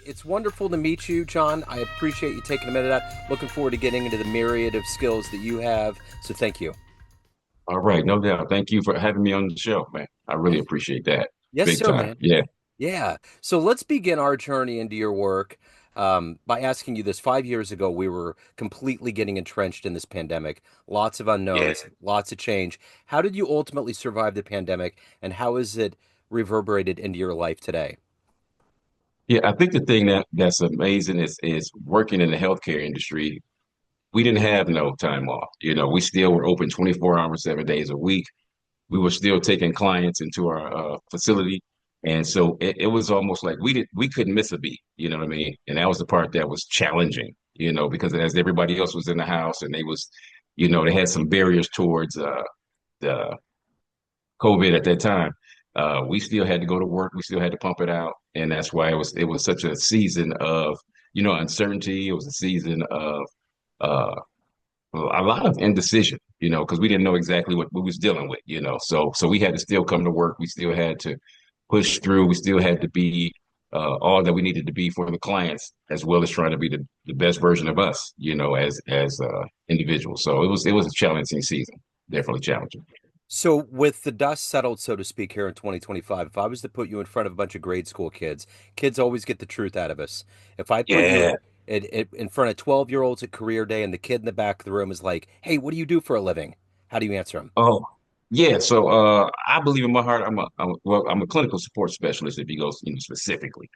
It's wonderful to meet you, John. I appreciate you taking a minute out. Looking forward to getting into the myriad of skills that you have. So thank you. All right, no doubt. Thank you for having me on the show, man. I really Yes, appreciate that. yes, Big sir, time. man. Yeah. Yeah. So let's begin our journey into your work by asking you this. 5 years ago, we were completely getting entrenched in this pandemic. Lots of Yeah. unknowns, lots of change. How did you ultimately survive the pandemic, and how has it reverberated into your life today? Yeah, I think the thing that's amazing is working in the healthcare industry. We didn't have no time off. We still were open 24 hours, 7 days a week. We were still taking clients into our facility. And so it was almost like we couldn't miss a beat, you know what I mean? And that was the part that was challenging, because as everybody else was in the house and they had some barriers towards the COVID at that time. We still had to go to work. We still had to pump it out, and that's why it was such a season of uncertainty. It was a season of uh, a lot of indecision, because we didn't know exactly what we was dealing with, So we had to still come to work. We still had to push through. We still had to be all that we needed to be for the clients, as well as trying to be the best version of us, as individuals. So it was a challenging season, definitely challenging. So, with the dust settled, so to speak, here in 2025, if I was to put you in front of a bunch of grade school kids, kids always get the truth out of us. If I put you Yeah. in front of 12-year-olds at career day and the kid in the back of the room is like, hey, what do you do for a living? How do you answer them? Oh, yeah. So I believe in my heart. I'm a clinical support specialist if you go, specifically.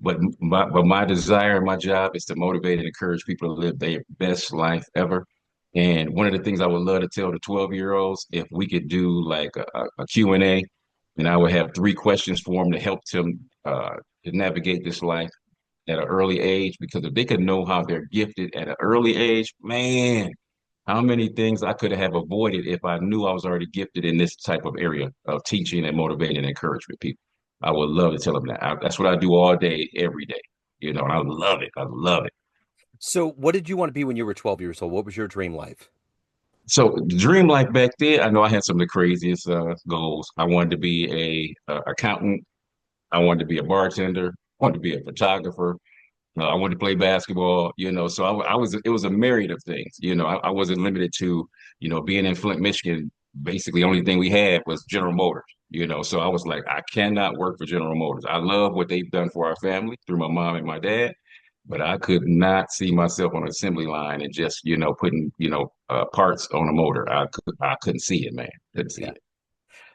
But my desire, my job is to motivate and encourage people to live their best life ever. And one of the things I would love to tell the 12-year-olds, if we could do like a Q&A, and I would have three questions for them to help them to navigate this life at an early age, because if they could know how they're gifted at an early age, man, how many things I could have avoided if I knew I was already gifted in this type of area of teaching and motivating and encouragement people. I would love to tell them that. That's what I do all day, every day. And I love it. I love it. So, what did you want to be when you were 12 years old? What was your dream life? So the dream life back then, I know I had some of the craziest goals. I wanted to be a accountant. I wanted to be a bartender. I wanted to be a photographer. I wanted to play basketball, so it was a myriad of things. I wasn't limited to, being in Flint, Michigan. Basically, the only thing we had was General Motors, so I was like, I cannot work for General Motors. I love what they've done for our family through my mom and my dad, but I could not see myself on an assembly line and just, putting, parts on a motor. I couldn't see it, man. Couldn't see Yeah. it.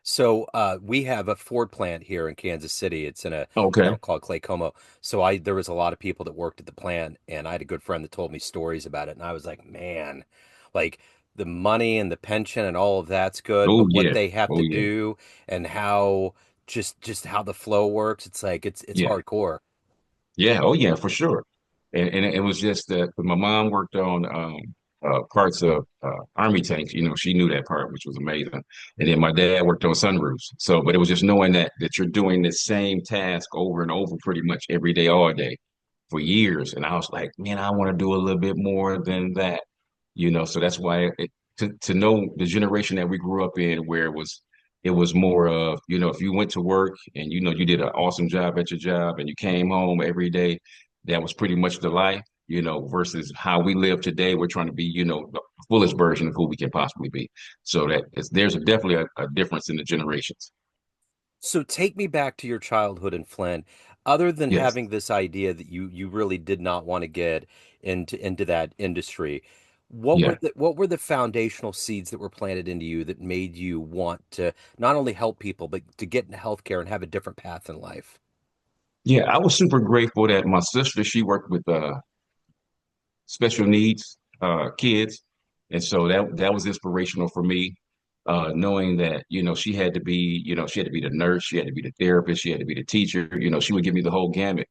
So we have a Ford plant here in Kansas City. It's in a Okay. town called Clay Como. So there was a lot of people that worked at the plant, and I had a good friend that told me stories about it, and I was like, man, like the money and the pension and all of that's good, Oh but what yeah. they have Oh to yeah. do and how just how the flow works, it's like it's Yeah. hardcore. Yeah, oh yeah, for sure. And it was just that my mom worked on parts of army tanks. She knew that part, which was amazing. And then my dad worked on sunroofs. So, but it was just knowing that you're doing the same task over and over, pretty much every day, all day, for years. And I was like, man, I want to do a little bit more than that. So that's why to know the generation that we grew up in, where it was more of, if you went to work and you did an awesome job at your job and you came home every day, that was pretty much the life, versus how we live today. We're trying to be, the fullest version of who we can possibly be. So there's definitely a difference in the generations. So take me back to your childhood in Flint. Other than Yes. having this idea that you really did not want to get into that industry, Yeah. what were the foundational seeds that were planted into you that made you want to not only help people but to get into healthcare and have a different path in life? Yeah. I was super grateful that my sister, she worked with special needs kids. And so that was inspirational for me, knowing that, she had to be the nurse, she had to be the therapist, she had to be the teacher. She would give me the whole gamut.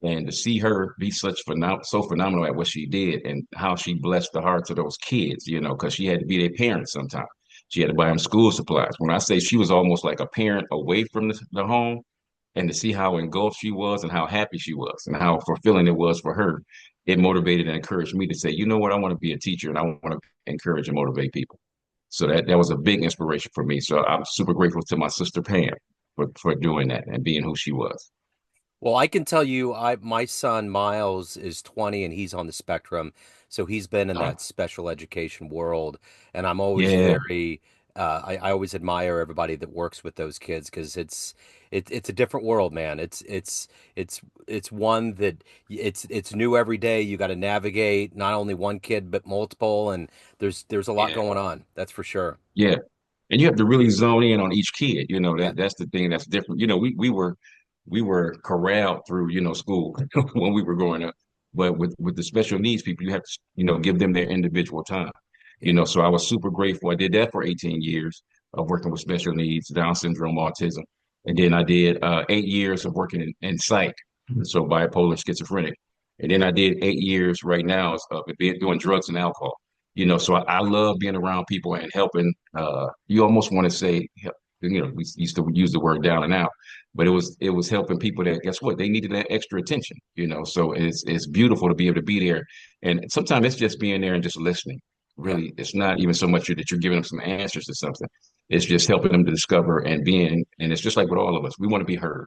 And to see her be so phenomenal at what she did and how she blessed the hearts of those kids, because she had to be their parent sometimes. She had to buy them school supplies. When I say she was almost like a parent away from the home, and to see how engulfed she was and how happy she was and how fulfilling it was for her, it motivated and encouraged me to say, you know what, I want to be a teacher and I want to encourage and motivate people. So that was a big inspiration for me. So I'm super grateful to my sister Pam for doing that and being who she was. Well, I can tell you, I my son Miles is 20 and he's on the spectrum, so he's been in Uh, that special education world, and I'm always yeah, very, I always admire everybody that works with those kids because it's a different world, man. It's one that it's new every day. You got to navigate not only one kid but multiple, and there's a lot yeah, going on. That's for sure. yeah. And you have to really zone in on each kid. Yeah, That's the thing that's different. We were corralled through, school when we were growing up. But with the special needs people, you have to, give them their individual time. yeah, So I was super grateful. I did that for 18 years of working with special needs, Down syndrome, autism. And then I did 8 years of working in psych, so bipolar, schizophrenic. And then I did 8 years right now of doing drugs and alcohol. So I love being around people and helping. You almost want to say, we used to use the word down and out, but it was helping people that, guess what, they needed that extra attention. So it's beautiful to be able to be there, and sometimes it's just being there and just listening. yeah, Really, it's not even so much that you're giving them some answers to something. It's just helping them to discover and being, and it's just like with all of us, we want to be heard.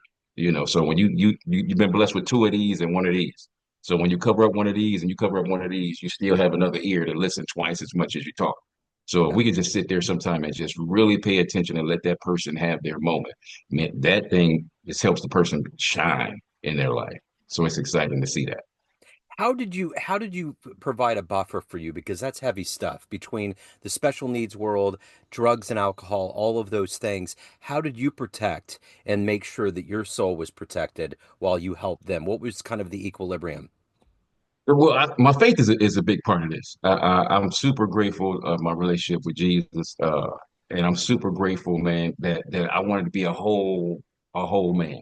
So when you've been blessed with two of these and one of these. So when you cover up one of these and you cover up one of these, you still have another ear to listen twice as much as you talk. So if yeah. we could just sit there sometime and just really pay attention and let that person have their moment, man, that thing just helps the person shine in their life. So it's exciting to see that. How did you provide a buffer for you? Because that's heavy stuff between the special needs world, drugs and alcohol, all of those things. How did you protect and make sure that your soul was protected while you helped them? What was kind of the equilibrium? Well, my faith is a big part of this. I'm super grateful of my relationship with Jesus, and I'm super grateful, man, that I wanted to be a whole man.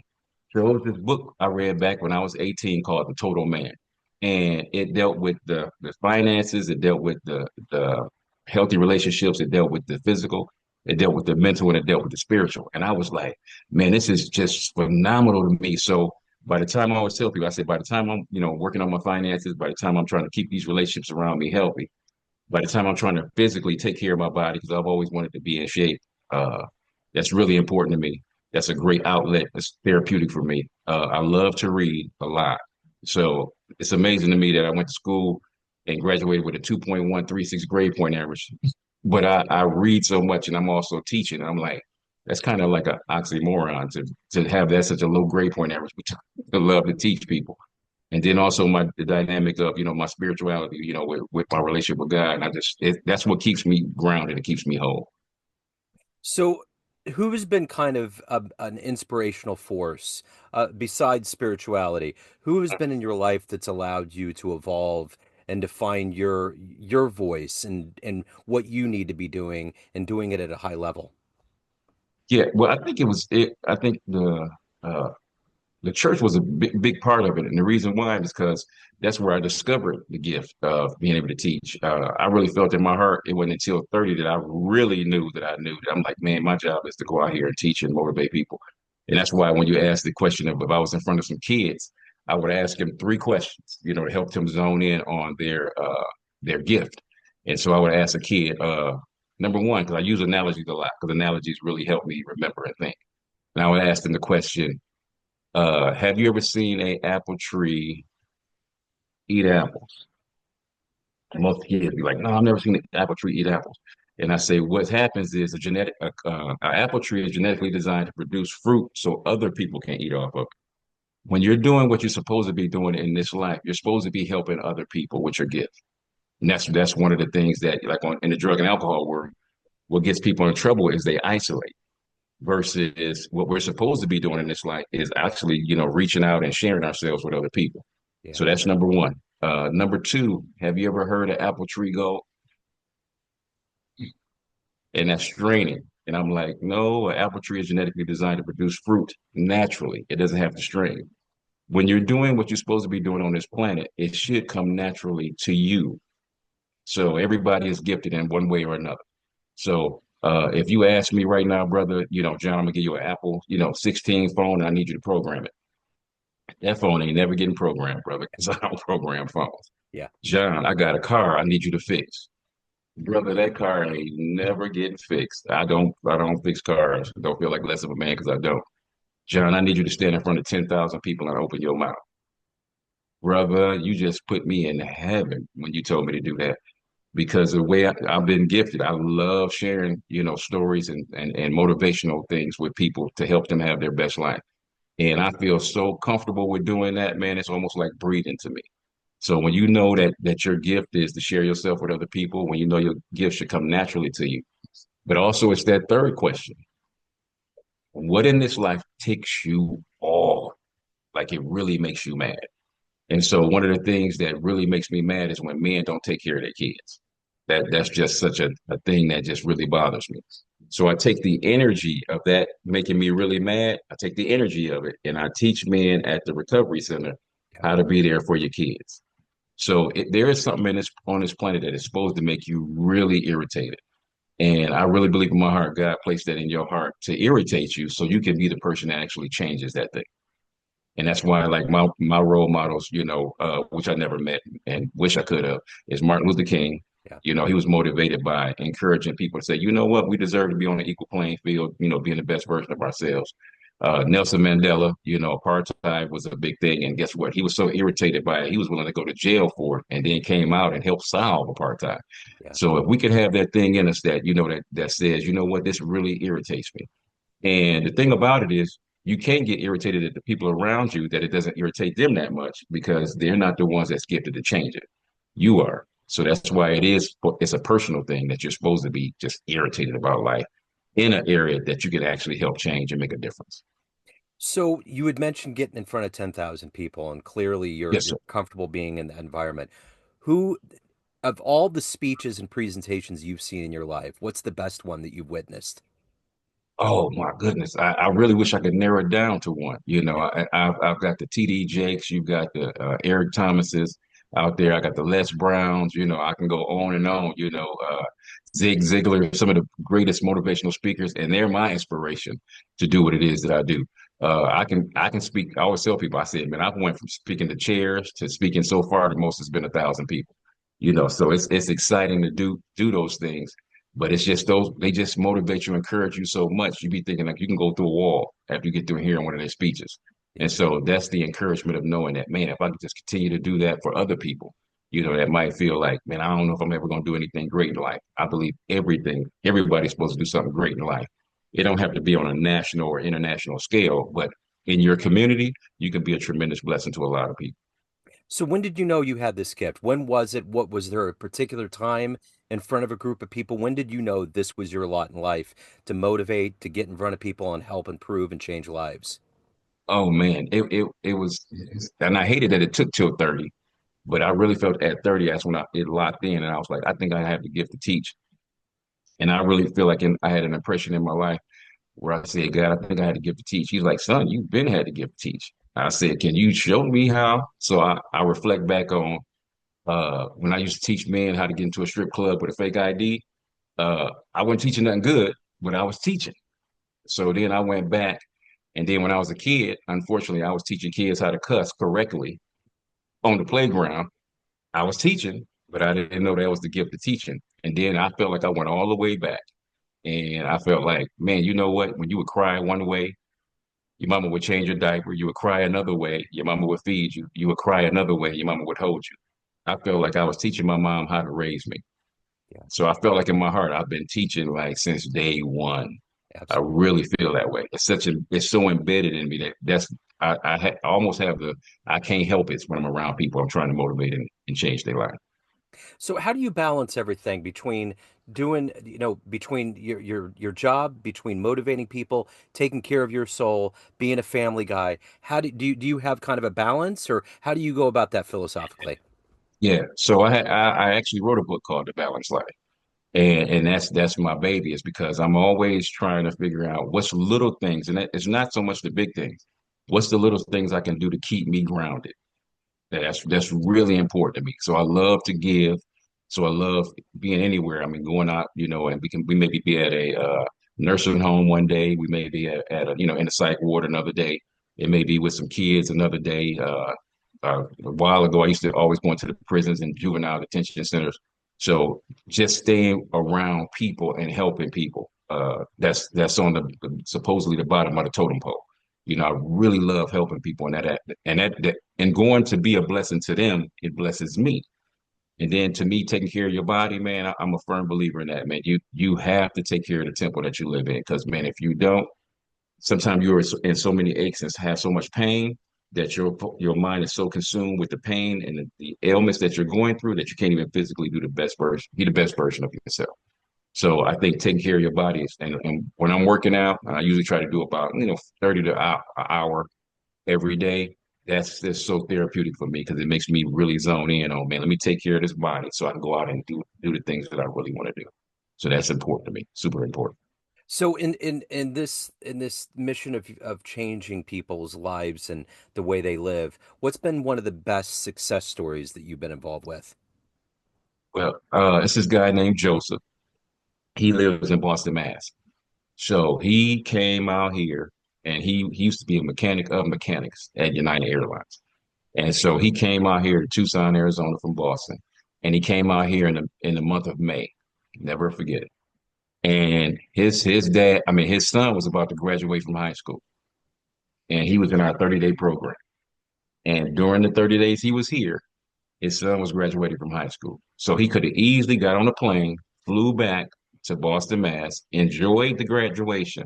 So it was this book I read back when I was 18 called The Total Man, and it dealt with the finances, it dealt with the healthy relationships, it dealt with the physical, it dealt with the mental, and it dealt with the spiritual. And I was like, man, this is just phenomenal to me. So by the time I always tell people, I say, by the time I'm, working on my finances, by the time I'm trying to keep these relationships around me healthy, by the time I'm trying to physically take care of my body, because I've always wanted to be in shape, uh, that's really important to me. That's a great outlet. It's therapeutic for me. I love to read a lot. So it's amazing to me that I went to school and graduated with a 2.136 grade point average. But I read so much and I'm also teaching. I'm like, that's kind of like an oxymoron to have that such a low grade point average, but to love to teach people. And then also the dynamic of my spirituality, with my relationship with God, and that's what keeps me grounded. It keeps me whole. So, who has been kind of an inspirational force besides spirituality? Who has been in your life that's allowed you to evolve and to find your voice and what you need to be doing and doing it at a high level? Yeah, well, I think it was it. I think uh, the church was a big part of it, and the reason why is because that's where I discovered the gift of being able to teach. I really felt in my heart it wasn't until 30 that I really knew that I knew that I'm like, man, my job is to go out here and teach and motivate people, and that's why when you ask the question of if I was in front of some kids, I would ask them three questions, to help them zone in on their gift. And so I would ask a kid, number one, because I use analogies a lot, because analogies really help me remember and think. And I would ask them the question, have you ever seen a apple tree eat apples? And most kids be like, no, I've never seen an apple tree eat apples. And I say, what happens is an apple tree is genetically designed to produce fruit so other people can eat off of it. When you're doing what you're supposed to be doing in this life, you're supposed to be helping other people with your gift. And that's one of the things that, like in the drug and alcohol world, what gets people in trouble is they isolate versus what we're supposed to be doing in this life is actually, reaching out and sharing ourselves with other people. Yeah. So that's number one. Number two, have you ever heard an apple tree go and that's straining? And I'm like, no, an apple tree is genetically designed to produce fruit naturally. It doesn't have to strain. When you're doing what you're supposed to be doing on this planet, it should come naturally to you. So everybody is gifted in one way or another. So if you ask me right now, brother, John, I'm gonna give you an Apple, 16 phone, and I need you to program it. That phone ain't never getting programmed, brother, because I don't program phones. Yeah. John, I got a car I need you to fix. Brother, that car ain't never getting fixed. I don't fix cars. I don't feel like less of a man because I don't. John, I need you to stand in front of 10,000 people and open your mouth. Brother, you just put me in heaven when you told me to do that because the way I've been gifted, I love sharing, stories and motivational things with people to help them have their best life. And I feel so comfortable with doing that, man. It's almost like breathing to me. So when you know that your gift is to share yourself with other people, when you know your gift should come naturally to you. But also it's that third question. What in this life ticks you off? Like it really makes you mad. And so one of the things that really makes me mad is when men don't take care of their kids. That's just such a thing that just really bothers me. So I take the energy of that making me really mad. I take the energy of it and I teach men at the recovery center Yeah. how to be there for your kids. So there is something in this on this planet that is supposed to make you really irritated. And I really believe in my heart, God placed that in your heart to irritate you so you can be the person that actually changes that thing. And that's why, like my role models, which I never met and wish I could have, is Martin Luther King. Yeah. He was motivated by encouraging people to say, you know what, we deserve to be on an equal playing field. Being the best version of ourselves. Nelson Mandela, apartheid was a big thing, and guess what? He was so irritated by it, he was willing to go to jail for it, and then came out and helped solve apartheid. Yeah. So if we could have that thing in us that that says, you know what, this really irritates me, and the thing about it is, you can't get irritated at the people around you that it doesn't irritate them that much because they're not the ones that's gifted to change it. You are. So that's why it's a personal thing that you're supposed to be just irritated about life in an area that you can actually help change and make a difference. So you had mentioned getting in front of 10,000 people, and clearly you're Yes, sir. you're comfortable being in that environment. Who, of all the speeches and presentations you've seen in your life, what's the best one that you've witnessed? Oh my goodness. I really wish I could narrow it down to one. Yeah. I've got the TD Jakes, you've got the Eric Thomases out there. I got the Les Browns, I can go on and on, Zig Ziglar, some of the greatest motivational speakers, and they're my inspiration to do what it is that I do. I can speak. I always tell people, I said, man, I went from speaking to chairs to speaking so far the most has been 1,000 people. So it's exciting to do those things. But it's just those, they just motivate you, encourage you so much. You be thinking like you can go through a wall after you get through hearing one of their speeches. Yeah. And so that's the encouragement of knowing that, man, if I could just continue to do that for other people, that might feel like, man, I don't know if I'm ever going to do anything great in life. I believe everybody's supposed to do something great in life. It don't have to be on a national or international scale, but in your community, you can be a tremendous blessing to a lot of people. So when did you know you had this gift? When was it? What was there a particular time in front of a group of people? When did you know this was your lot in life to motivate, to get in front of people and help improve and change lives? Oh man, it was, and I hated that it took till 30. But I really felt at 30, that's when it locked in. And I was like, I think I have the gift to teach. And I really feel like I had an impression in my life where I said, God, I think I had the gift to teach. He's like, son, you've been had the gift to teach. I said, can you show me how? So I reflect back on when I used to teach men how to get into a strip club with a fake ID. I wasn't teaching nothing good, but I was teaching. So then I went back. And then when I was a kid, unfortunately, I was teaching kids how to cuss correctly on the playground. I was teaching, but I didn't know that was the gift of teaching. And then I felt like I went all the way back. And I felt like, man, you know what? When you would cry one way, your mama would change your diaper. You would cry another way, your mama would feed you. You would cry another way, your mama would hold you. I felt like I was teaching my mom how to raise me. Yeah, So I felt like in my heart, I've been teaching like since day one. I absolutely. really feel that way. It's so embedded in me I almost have I can't help it when I'm around people. I'm trying to motivate and change their life. So how do you balance everything between doing, between your job, between motivating people, taking care of your soul, being a family guy? How do you have kind of a balance, or how do you go about that philosophically? Yeah. So I actually wrote a book called The Balanced Life. And that's my baby, is because I'm always trying to figure out what's little things, and it's not so much the big things. What's the little things I can do to keep me grounded? That's really important to me. So I love to give. So I love being anywhere. I mean, going out, and we maybe be at a nursing home one day. We may be at a in a psych ward another day. It may be with some kids another day. A while ago, I used to always go into the prisons and juvenile detention centers. So just staying around people and helping people. That's on the supposedly the bottom of the totem pole. I really love helping people, and going to be a blessing to them, it blesses me. And then to me, taking care of your body, man, I'm a firm believer in that, man. You have to take care of the temple that you live in, because man, if you don't, sometimes you're in so many aches and have so much pain that your mind is so consumed with the pain and the ailments that you're going through that you can't even physically be the best version of yourself. So I think taking care of your body and when I'm working out, I usually try to do about 30 to an hour every day. That's so therapeutic for me because it makes me really zone in on, man, let me take care of this body so I can go out and do the things that I really want to do. So that's important to me, super important. So in this mission of changing people's lives and the way they live, what's been one of the best success stories that you've been involved with? Well, it's this guy named Joseph. He lives in Boston, Mass. So he came out here and he used to be a mechanic of mechanics at United Airlines. And so he came out here to Tucson, Arizona from Boston. And he came out here in the month of May. Never forget it. And his son was about to graduate from high school. And he was in our 30-day program. And during the 30 days he was here, his son was graduating from high school. So he could have easily got on a plane, flew back to Boston, Mass, enjoyed the graduation,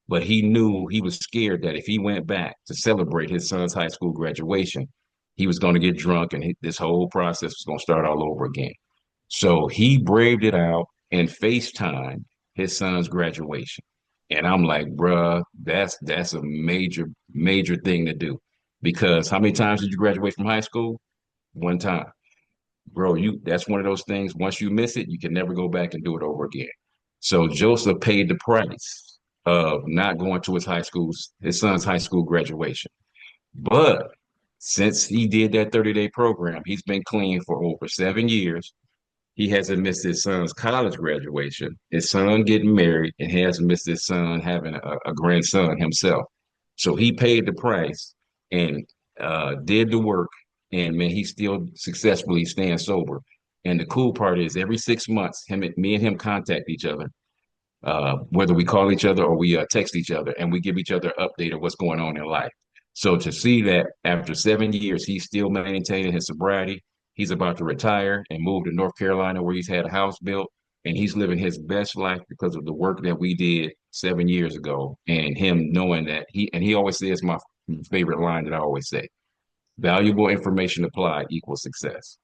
but he knew he was scared that if he went back to celebrate his son's high school graduation, he was going to get drunk and this whole process was going to start all over again. So he braved it out and FaceTime his son's graduation. And I'm like, bruh, that's a major, major thing to do. Because how many times did you graduate from high school? One time. Bro, that's one of those things. Once you miss it, you can never go back and do it over again. So Joseph paid the price of not going to his son's high school graduation. But since he did that 30-day program, he's been clean for over 7 years. He hasn't missed his son's college graduation, his son getting married, and he hasn't missed his son having a grandson himself. So he paid the price and did the work, and man, he's still successfully staying sober. And the cool part is, every 6 months, me and him contact each other, whether we call each other or we text each other, and we give each other an update of what's going on in life. So to see that after 7 years, he's still maintaining his sobriety, he's about to retire and move to North Carolina where he's had a house built, and he's living his best life because of the work that we did 7 years ago, and him knowing that he always says my favorite line that I always say: valuable information applied equals success.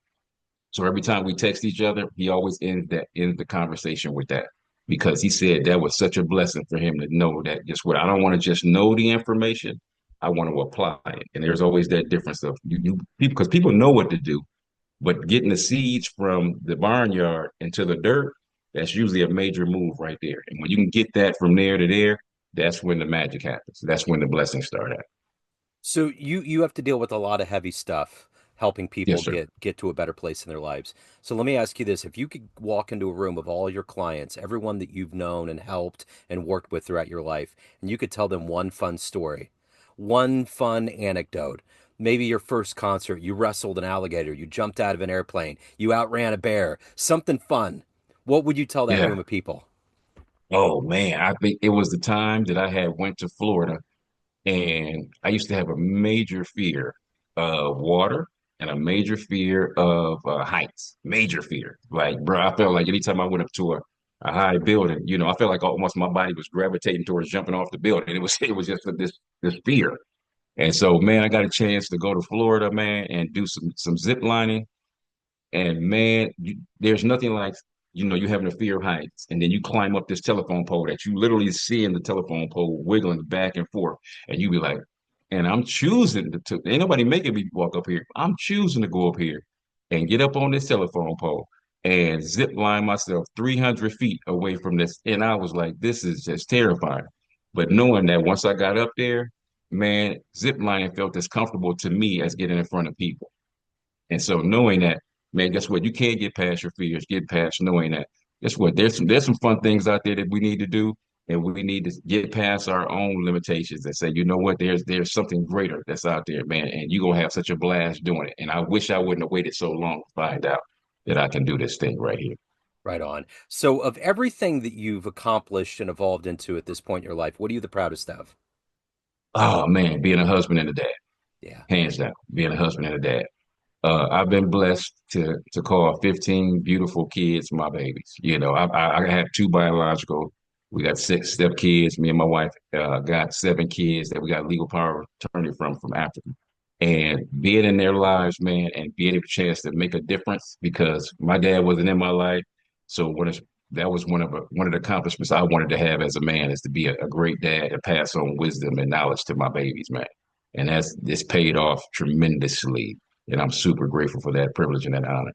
So every time we text each other, he always ends the conversation with that, because he said that was such a blessing for him to know that, just what, I don't want to just know the information, I want to apply it. And there's always that difference of you people, because people know what to do, but getting the seeds from the barnyard into the dirt, that's usually a major move right there. And when you can get that from there to there, that's when the magic happens. That's when the blessings start at. So you have to deal with a lot of heavy stuff, helping people Yes, sir. get to a better place in their lives. So let me ask you this: if you could walk into a room of all your clients, everyone that you've known and helped and worked with throughout your life, and you could tell them one fun story, one fun anecdote, maybe your first concert, you wrestled an alligator, you jumped out of an airplane, you outran a bear, something fun. What would you tell that Yeah. room of people? Oh man, I think it was the time that I had went to Florida. And I used to have a major fear of water and a major fear of heights. Major fear. Like, bro, I felt like anytime I went up to a high building, I felt like almost my body was gravitating towards jumping off the building. It was just this fear. And so, man, I got a chance to go to Florida, man, and do some zip lining. And man, there's nothing like, you having a fear of heights, and then you climb up this telephone pole that you literally see in the telephone pole wiggling back and forth, and you be like, and I'm choosing ain't nobody making me walk up here. I'm choosing to go up here and get up on this telephone pole and zip line myself 300 feet away from this. And I was like, this is just terrifying. But knowing that once I got up there, man, zip lining felt as comfortable to me as getting in front of people. And so knowing that, man, guess what? You can't get past your fears, get past knowing that. Guess what? There's some fun things out there that we need to do, and we need to get past our own limitations and say, you know what, there's something greater that's out there, man, and you're gonna have such a blast doing it. And I wish I wouldn't have waited so long to find out that I can do this thing right here. Right on. So, of everything that you've accomplished and evolved into at this point in your life, what are you the proudest of? Oh man, being a husband and a dad, Yeah. hands down, being a husband and a dad. I've been blessed to call 15 beautiful kids my babies. You know, I have two biological. We got six step kids. Me and my wife got seven kids that we got legal power of attorney from Africa. And being in their lives, man, and being able a chance to make a difference because my dad wasn't in my life. So that was one of the accomplishments I wanted to have as a man is to be a great dad and pass on wisdom and knowledge to my babies, man. And that's it's paid off tremendously, and I'm super grateful for that privilege and that honor.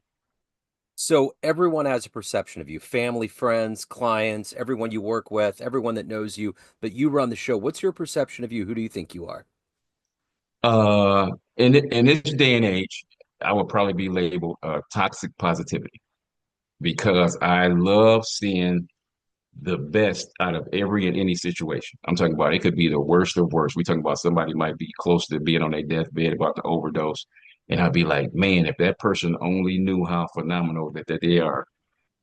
So everyone has a perception of you, family, friends, clients, everyone you work with, everyone that knows you, but you run the show. What's your perception of you? Who do you think you are? Uh, in this day and age, I would probably be labeled toxic positivity because I love seeing the best out of every and any situation. I'm talking about it could be the worst of worst. We're talking about somebody might be close to being on their deathbed about to overdose. And I'd be like, man, if that person only knew how phenomenal that they are.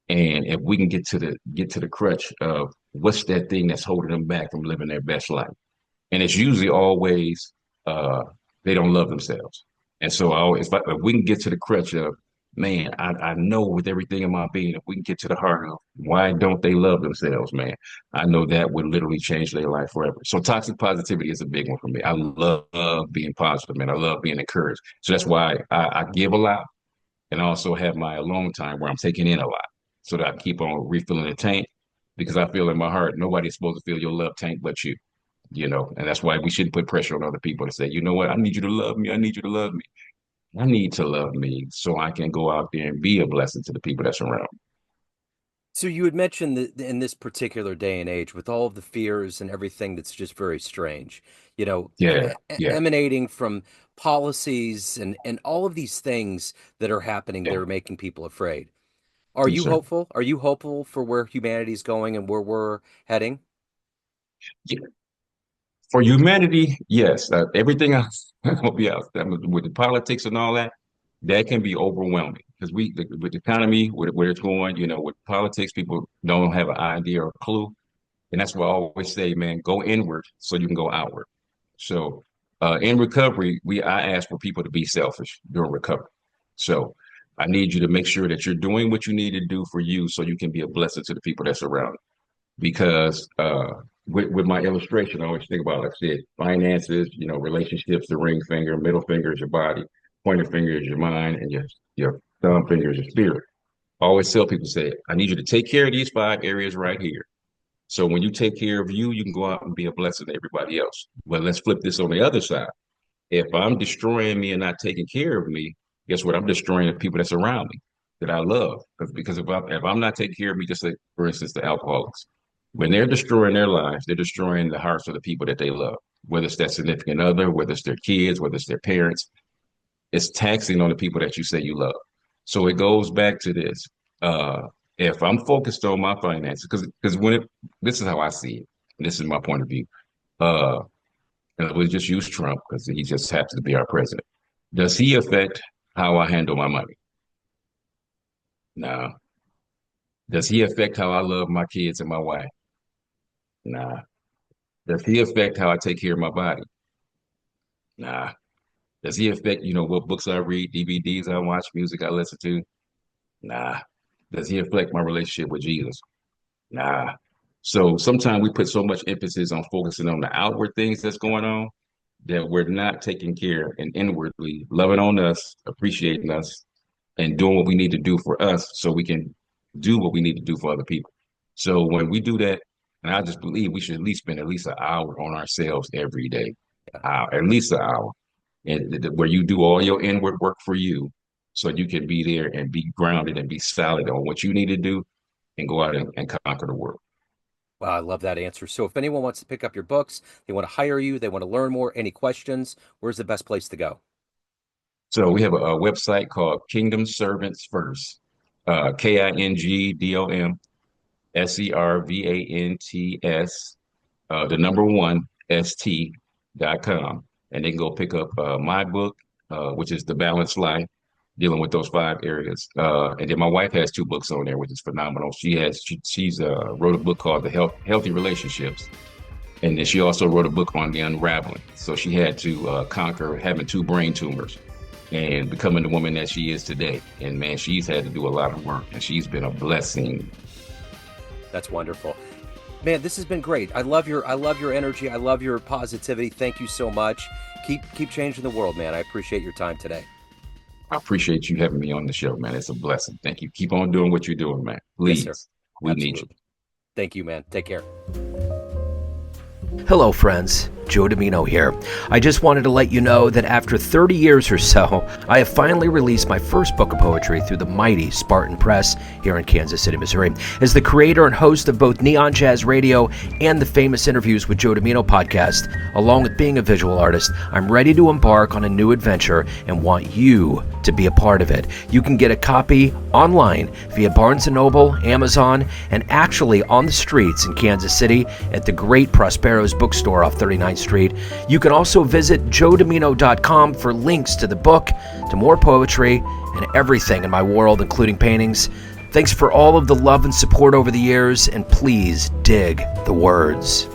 And if we can get to the crutch of what's that thing that's holding them back from living their best life. And it's usually always uh, they don't love themselves. And so I always, if we can get to the crutch of, man, I know with everything in my being, if we can get to the heart of why don't they love themselves, man, I know that would literally change their life forever. So toxic positivity is a big one for me. I love being positive, man. I love being encouraged. So that's why I give a lot and I also have my alone time where I'm taking in a lot so that I keep on refilling the tank because I feel in my heart, nobody's supposed to fill your love tank but you know, and that's why we shouldn't put pressure on other people to say, you know what, I need you to love me. I need you to love me. I need to love me so I can go out there and be a blessing to the people that's around me. So you had mentioned that in this particular day and age, with all of the fears and everything that's just very strange, Yeah, yeah, emanating from policies and all of these things that are happening that yeah, are making people afraid. Are yes, you sir. hopeful? Are you hopeful for where humanity's going and where we're heading? Yeah. For humanity, yes. Everything else, yeah, with the politics and all that, that can be overwhelming because with the economy, with where it's going, you know, with politics, people don't have an idea or a clue. And that's why I always say, man, go inward so you can go outward. So in recovery, I ask for people to be selfish during recovery. So I need you to make sure that you're doing what you need to do for you so you can be a blessing to the people that's around you. Because with my illustration, I always think about, like I said, finances, you know, relationships, the ring finger, middle finger is your body, pointer finger is your mind, and your thumb finger is your spirit. I always tell people, say, I need you to take care of these five areas right here. So when you take care of you, you can go out and be a blessing to everybody else. But let's flip this on the other side. If I'm destroying me and not taking care of me, guess what? I'm destroying the people that's around me that I love. Because if I'm not taking care of me, just like, for instance, the alcoholics, when they're destroying their lives, they're destroying the hearts of the people that they love, whether it's that significant other, whether it's their kids, whether it's their parents. It's taxing on the people that you say you love. So it goes back to this. Uh, if I'm focused on my finances, because this is how I see it. This is my point of view. Uh, and we'll just use Trump because he just happens to be our president. Does he affect how I handle my money? No. Does he affect how I love my kids and my wife? Nah. Does he affect how I take care of my body? Nah. Does he affect, you know, what books I read, DVDs I watch, music I listen to? Nah. Does he affect my relationship with Jesus? Nah. So sometimes we put so much emphasis on focusing on the outward things that's going on that we're not taking care and inwardly loving on us, appreciating us, and doing what we need to do for us so we can do what we need to do for other people. So when we do that, and I just believe we should at least spend at least an hour on ourselves every day, Yeah. at least an hour, and where you do all your inward work for you so you can be there and be grounded and be solid on what you need to do and go out and conquer the world. Wow, I love that answer. So if anyone wants to pick up your books, they want to hire you, they want to learn more, any questions, where's the best place to go? So we have a website called Kingdom Servants First, KINGDOMSERVANTS, the number one ST.com. And they can go pick up my book, which is The Balanced Life, dealing with those five areas. And then my wife has two books on there, which is phenomenal. She's wrote a book called The Healthy Relationships. And then she also wrote a book on the unraveling. So she had to conquer having two brain tumors and becoming the woman that she is today. And man, she's had to do a lot of work, and she's been a blessing. That's wonderful. Man, this has been great. I love your energy. I love your positivity. Thank you so much. Keep changing the world, man. I appreciate your time today. I appreciate you having me on the show, man. It's a blessing. Thank you. Keep on doing what you're doing, man. Yes, sir. Please. We need you. Absolutely. Thank you, man. Take care. Hello, friends. Joe Dimino here. I just wanted to let you know that after 30 years or so, I have finally released my first book of poetry through the mighty Spartan Press here in Kansas City, Missouri. As the creator and host of both Neon Jazz Radio and the Famous Interviews with Joe Dimino podcast, along with being a visual artist, I'm ready to embark on a new adventure and want you to be a part of it. You can get a copy online via Barnes & Noble, Amazon, and actually on the streets in Kansas City at the great Prospero's bookstore off 39th Street. You can also visit joedimino.com for links to the book, to more poetry, and everything in my world, including paintings. Thanks for all of the love and support over the years, and please dig the words.